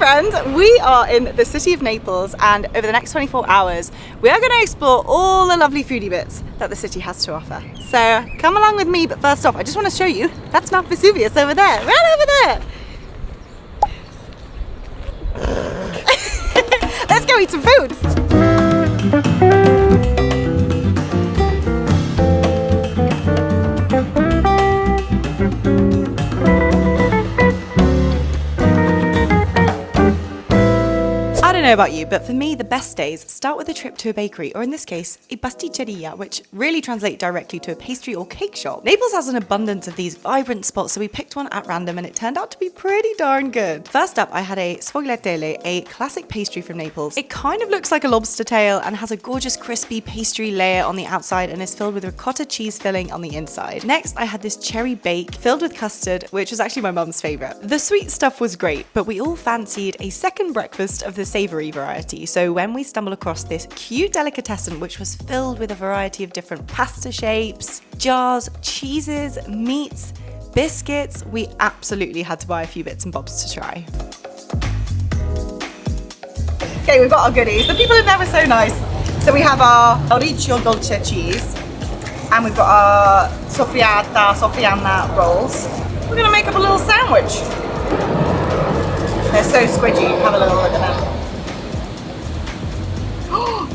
friends, we are in the city of Naples, and over the next 24 hours we are going to explore all the lovely foodie bits that the city has to offer. So come along with me, but first off I just want to show you, that's Mount Vesuvius over there, right over there. Let's go eat some food. I don't know about you, but for me the best days start with a trip to a bakery, or in this case a pasticceria, which really translate directly to a pastry or cake shop. Naples has an abundance of these vibrant spots, so we picked one at random and it turned out to be pretty darn good. First up I had a sfogliatelle, a classic pastry from Naples. It kind of looks like a lobster tail and has a gorgeous crispy pastry layer on the outside and is filled with ricotta cheese filling on the inside. Next I had this cherry bake filled with custard, which was actually my mum's favourite. The sweet stuff was great, but we all fancied a second breakfast of the Savory variety, so when we stumbled across this cute delicatessen which was filled with a variety of different pasta shapes, jars, cheeses, meats, biscuits, we absolutely had to buy a few bits and bobs to try. Okay, we've got our goodies. The people in there were so nice. So we have our origio dolce cheese, and we've got our sofriana rolls. We're gonna make up a little sandwich. They're so squidgy. Have a little look at them.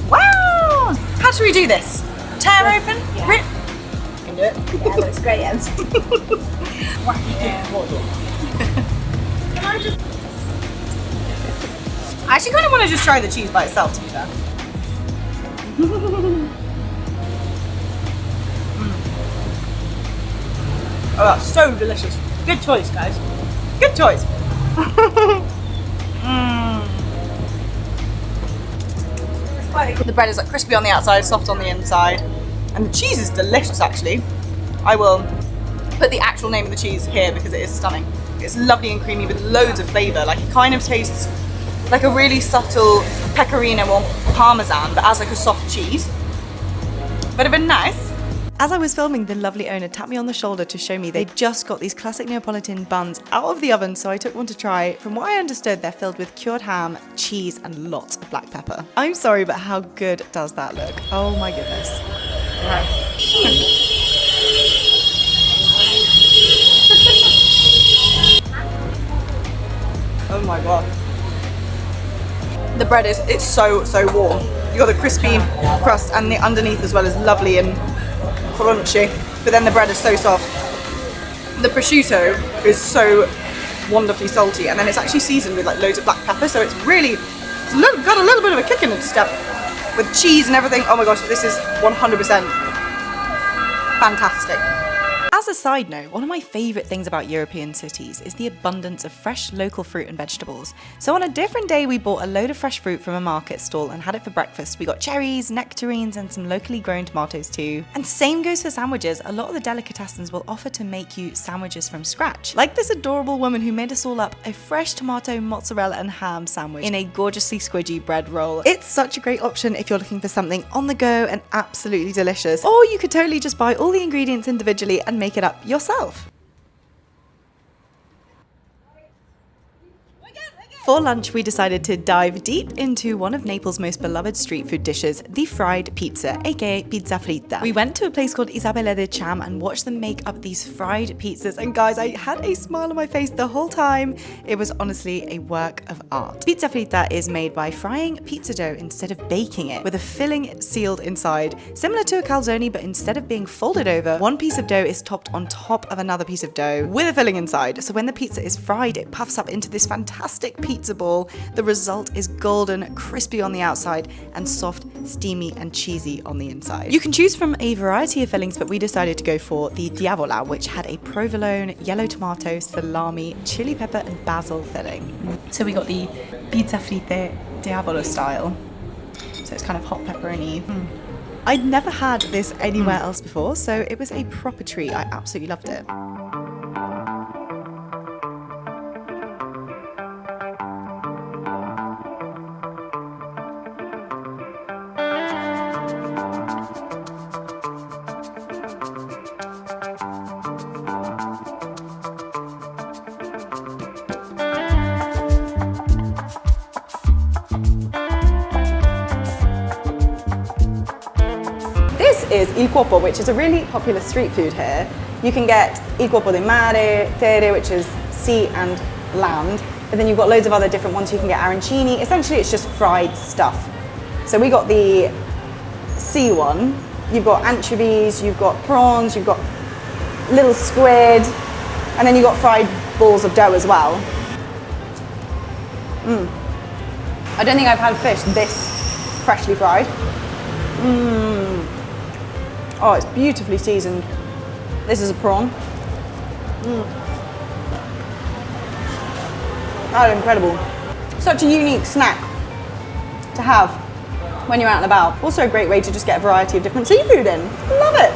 Wow! How should we do this? Tear open? Yeah. Rip? Can do it. Yeah, it looks great. Can I just... I actually kind of want to just try the cheese by itself, to be fair. Oh, that's so delicious. Good choice, guys. Good choice. The bread is like crispy on the outside, soft on the inside, and the cheese is delicious actually. I will put the actual name of the cheese here because it is stunning. It's lovely and creamy with loads of flavour. Like it kind of tastes like a really subtle pecorino or parmesan, but as like a soft cheese. But a bit nice. As I was filming, the lovely owner tapped me on the shoulder to show me they'd just got these classic Neapolitan buns out of the oven, so I took one to try. From what I understood, they're filled with cured ham, cheese, and lots of black pepper. I'm sorry, but how good does that look? Oh my goodness. Oh my god. The bread it's so warm. You got the crispy crust, and the underneath as well is lovely and crunchy, but then the bread is so soft. The prosciutto is so wonderfully salty, and then it's actually seasoned with like loads of black pepper, so it's really got a little bit of a kick in its step with cheese and everything. Oh my gosh, this is 100% fantastic. As a side note, one of my favourite things about European cities is the abundance of fresh local fruit and vegetables. So on a different day we bought a load of fresh fruit from a market stall and had it for breakfast. We got cherries, nectarines and some locally grown tomatoes too. And same goes for sandwiches. A lot of the delicatessens will offer to make you sandwiches from scratch. Like this adorable woman who made us all up a fresh tomato, mozzarella and ham sandwich in a gorgeously squidgy bread roll. It's such a great option if you're looking for something on the go and absolutely delicious. Or you could totally just buy all the ingredients individually and make it up yourself. For lunch, we decided to dive deep into one of Naples' most beloved street food dishes, the fried pizza, aka pizza fritta. We went to a place called Isabella de Cham and watched them make up these fried pizzas, and guys, I had a smile on my face the whole time. It was honestly a work of art. Pizza fritta is made by frying pizza dough instead of baking it, with a filling sealed inside, similar to a calzone, but instead of being folded over, one piece of dough is topped on top of another piece of dough with a filling inside. So when the pizza is fried, it puffs up into this fantastic pizza ball. The result is golden, crispy on the outside, and soft, steamy, and cheesy on the inside. You can choose from a variety of fillings, but we decided to go for the diavola, which had a provolone, yellow tomato, salami, chili pepper, and basil filling. So we got the pizza fritta diavola style. So it's kind of hot pepperoni. I'd never had this anywhere else before, so it was a proper treat. I absolutely loved it. is il cuopo, which is a really popular street food here. You can get il cuopo di mare, terre, which is sea and land, but then you've got loads of other different ones. You can get arancini. Essentially, it's just fried stuff. So we got the sea one. You've got anchovies, you've got prawns, you've got little squid, and then you've got fried balls of dough as well. I don't think I've had fish this freshly fried. Oh, it's beautifully seasoned. This is a prawn. Oh, incredible. Such a unique snack to have when you're out and about. Also a great way to just get a variety of different seafood in. Love it.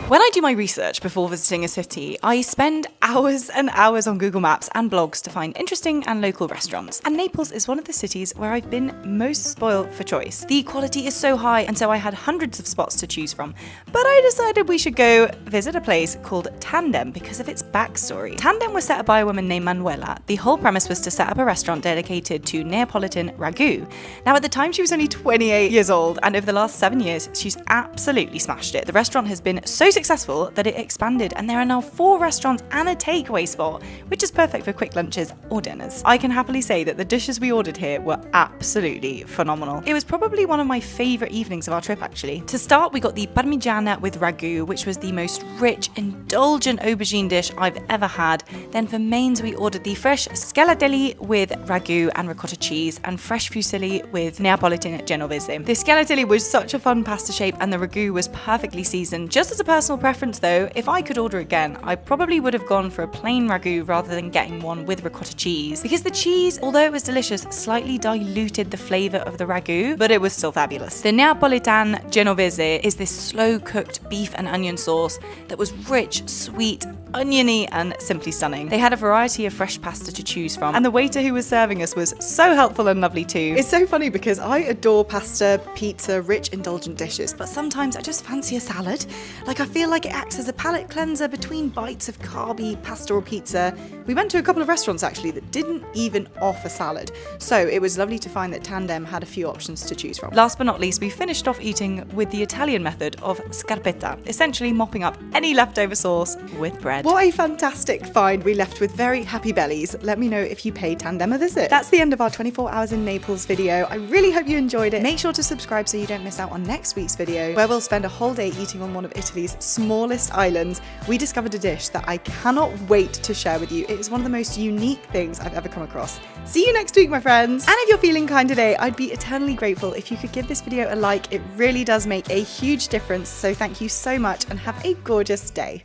When I do my research before visiting a city, I spend hours and hours on Google Maps and blogs to find interesting and local restaurants. And Naples is one of the cities where I've been most spoiled for choice. The quality is so high, and so I had hundreds of spots to choose from. But I decided we should go visit a place called Tandem because of its backstory. Tandem was set up by a woman named Manuela. The whole premise was to set up a restaurant dedicated to Neapolitan ragu. Now, at the time, she was only 28 years old, and over the last 7 years, she's absolutely smashed it. The restaurant has been so successful that it expanded, and there are now 4 restaurants and a takeaway spot, which is perfect for quick lunches or dinners. I can happily say that the dishes we ordered here were absolutely phenomenal. It was probably one of my favourite evenings of our trip, actually. To start, we got the parmigiana with ragu, which was the most rich, indulgent aubergine dish I've ever had. Then for mains, we ordered the fresh scalatelli with ragu and ricotta cheese, and fresh fusilli with Neapolitan genovese. The scalatelli was such a fun pasta shape, and the ragu was perfectly seasoned. Just as a personal preference though, if I could order again, I probably would have gone for a plain ragu rather than getting one with ricotta cheese, because the cheese, although it was delicious, slightly diluted the flavour of the ragu, but it was still fabulous. The Neapolitan genovese is this slow-cooked beef and onion sauce that was rich, sweet, oniony, and simply stunning. They had a variety of fresh pasta to choose from, and the waiter who was serving us was so helpful and lovely too. It's so funny because I adore pasta, pizza, rich, indulgent dishes, but sometimes I just fancy a salad. Like, I feel like it acts as a palate cleanser between bites of carby pasta or pizza. We went to a couple of restaurants actually that didn't even offer salad, so it was lovely to find that Tandem had a few options to choose from. Last but not least, we finished off eating with the Italian method of scarpetta, essentially mopping up any leftover sauce with bread. What a fantastic find. We left with very happy bellies. Let me know if you paid Tandem a visit. That's the end of our 24 hours in Naples video. I really hope you enjoyed it. Make sure to subscribe so you don't miss out on next week's video, where we'll spend a whole day eating on one of Italy's smallest islands. We discovered a dish that I cannot wait to share with you. It is one of the most unique things I've ever come across. See you next week, my friends. And if you're feeling kind today, I'd be eternally grateful if you could give this video a like. It really does make a huge difference. So thank you so much and have a gorgeous day.